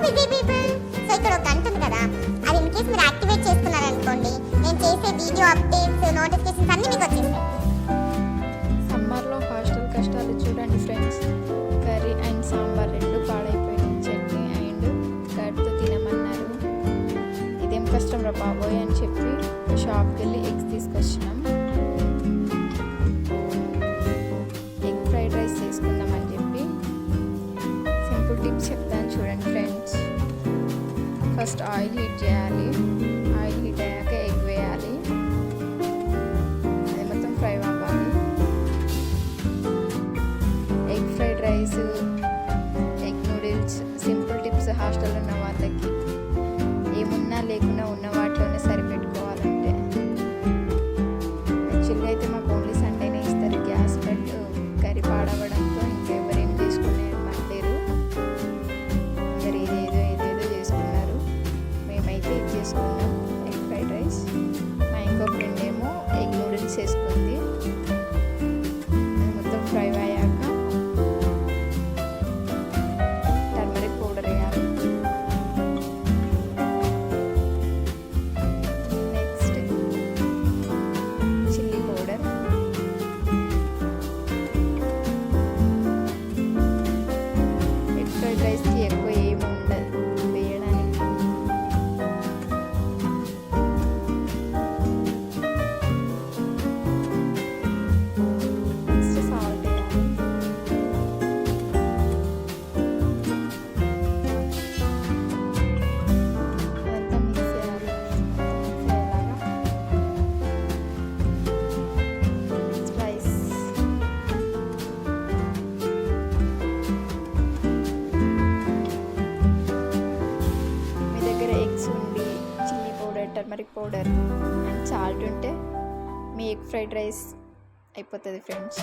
Busy people. So ఇక్కడ ఒక గంట ఉంది కదా, అది ఇన్ కేస్ మీరు యాక్టివేట్ చేసుకున్నారనుకోండి, నేను చేసే వీడియో అప్డేట్స్ నోటిఫికేషన్స్ అన్నీ మీకు వచ్చేస్తాయి. సమ్మర్లో హాస్టల్ కష్టాలు చూడండి ఫ్రెండ్స్. కర్రీ అండ్ సాంబార్ రెండు పాడైపోయినాయి. చట్నీ అండ్ కర్డ్తో తినమన్నారు. ఇదేం కష్టం రా బాబోయ్ అని చెప్పి షాప్కి వెళ్ళి ఎగ్స్ తీసుకొచ్చినాం. ఎగ్ ఫ్రైడ్ రైస్ చేసుకుందామని చెప్పి సింపుల్ టిప్స్ చెప్తాను చూడండి ఫ్రెండ్స్. ఫస్ట్ ఆయిల్ హీట్ చేయాలి. ఆయిల్ హీట్ అయ్యాక ఎగ్ వేయాలి. అది మొత్తం ఫ్రై అవ్వాలి. Egg fried rice, egg noodles simple tips హాస్టల్లో ఉన్న వాళ్ళకి. ఏమున్నా లేకున్నా ఉన్న వాటిలోనే సరిపెట్టుకోవాలంటే. యాక్చువల్గా అయితే మాకు ఓన్లీ సండేనే ఇస్తారు గ్యాస్, బట్ కర్రీ పాడవడంతో ఇంకా ఎవరేం చేసుకునేది లేరు. అందరు ఏదేదో చేసుకున్నారు. మేమైతే ఇది చేసుకున్నాం ఎగ్ ఫ్రైడ్ రైస్. మా ఇంకో ఫ్రెండ్ ఏమో ఎగ్ నూడిల్స్ వేసుకుంది. అది మొత్తం ఫ్రై అయ్యాక టర్మరిక్ పౌడర్ వేయాలి. Next chilli powder, egg fried రైస్కి ఎక్కువ ఏమి ఉండదు వేయడానికి. నెక్స్ట్ సాల్ట్ వేయాలి. అదంతా మిక్స్ చేయాలి. మిక్స్ అయ్యేలాగా స్పైస్. మీ దగ్గర ఎగ్స్ ఉండి chilli powder, turmeric powder and salt ఉంటే మీ ఎగ్ ఫ్రైడ్ రైస్ అయిపోతుంది ఫ్రెండ్స్.